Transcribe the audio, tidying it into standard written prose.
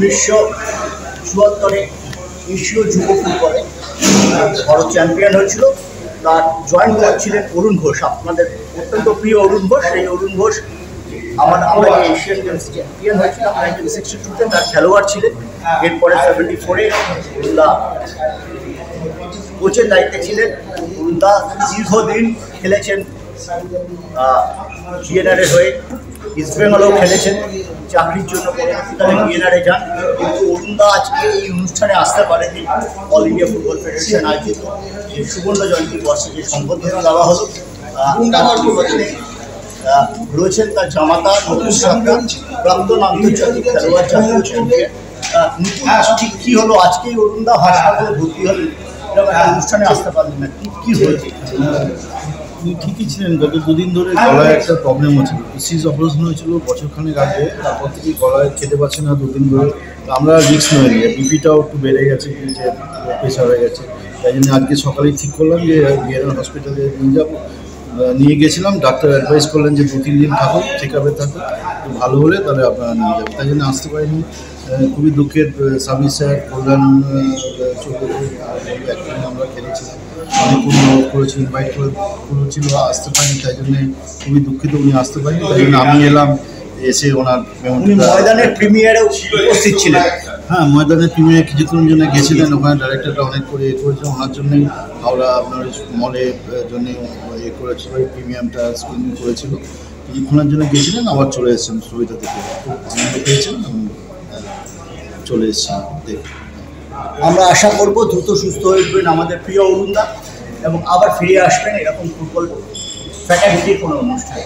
1974 এশীয় যুব ফুটবলে ভারত চ্যাম্পিয়ন হয়েছিল। তার জয়েন্ট কোচ ছিলেন অরুণ ঘোষ, আপনাদের অত্যন্ত প্রিয় অরুণ ঘোষ। সেই অরুণ ঘোষ আমরা যে এশিয়ান গেমস চ্যাম্পিয়ন হয়েছিলাম 1962-তে, তার খেলোয়াড় ছিলেন। এরপরে 74-এ অরুণদা কোচের দায়িত্বে ছিলেন। অরুণদা দীর্ঘদিন খেলেছেন বিএনআরের হয়ে, ইস্ট বেঙ্গলেও খেলেছেন। চাকরির জন্য পরবর্তীকালে বিএনআরে যান, কিন্তু অরুণদা আজকে এই অনুষ্ঠানে আসতে পারেনি। অল ইন্ডিয়া ফুটবল ফেডারেশন আয়োজিত যে সুবর্ণ জয়ন্তী বর্ষে যে সম্বর্ধনা দেওয়া হলো, রয়েছেন তার জামাতা নতুন সরকার, প্রাক্তন আন্তর্জাতিক খেলোয়াড়, জাতীয় চ্যাম্পিয়ন। ঠিক কি হলো আজকেই অরুণদা হাসপাতালে ভর্তি হলেন, অনুষ্ঠানে আসতে পারলেন না, কি হয়েছে? উনি ঠিকই ছিলেন। গত দুদিন ধরে গলায় একটা প্রবলেম হচ্ছিল, সিজ অপারেশন হয়েছিল বছরখানেক আগে। তারপর থেকে গলায় খেতে পারছে না দুদিন ধরে। আমরা রিস্ক নিয়ে বিপিটাও একটু বেড়ে গেছে, যে প্রেশার হয়ে গেছে। তাই জন্য আজকে সকালেই ঠিক করলাম যে বিএনআর হসপিটালে নিয়ে যাবো। নিয়ে গেছিলাম, ডাক্তার অ্যাডভাইস করলেন যে 2-3 দিন থাকুন, চেক আপে থাকুন, ভালো হলে তাহলে আপনারা নিয়ে যাবেন। তাই জন্য আসতে পারিনি। খুবই দুঃখের। সাবির স্যার, কল্যাণ চৌধুরী একসঙ্গে আমরা খেলেছিলাম, অনেক অনুরোধ করেছি, ইনভাইট করেছিল, আসতে পারিনি। তাই জন্য খুবই দুঃখিত উনি আসতে পারেনি। তাই জন্য আমি এলাম, এসে ওনার ময়দানের প্রিমিয়ারেও উপস্থিত ছিলেন। হ্যাঁ, ময়দানের প্রিমিয়ারে কিছুক্ষণের জন্য গেছিলেন। ওখানে ডাইরেক্টরটা অনেক করে করেছে, ওনার জন্যই আমরা আপনার মলের জন্য করেছিল, প্রিমিয়ামটা স্ক্রিনিং করেছিল। কিছুক্ষণের জন্য গেছিলেন, আবার চলে এসেছেন সুবিধা থেকে। আনন্দ পেয়েছেন, চলে এসেছেন দেখে। আমরা আশা করব দ্রুত সুস্থ হয়ে উঠবেন আমাদের প্রিয় অরুণদা এবং আবার ফিরে আসবেন এরকম ফুটবল ফ্যাকাল্টির কোনো অনুষ্ঠানে।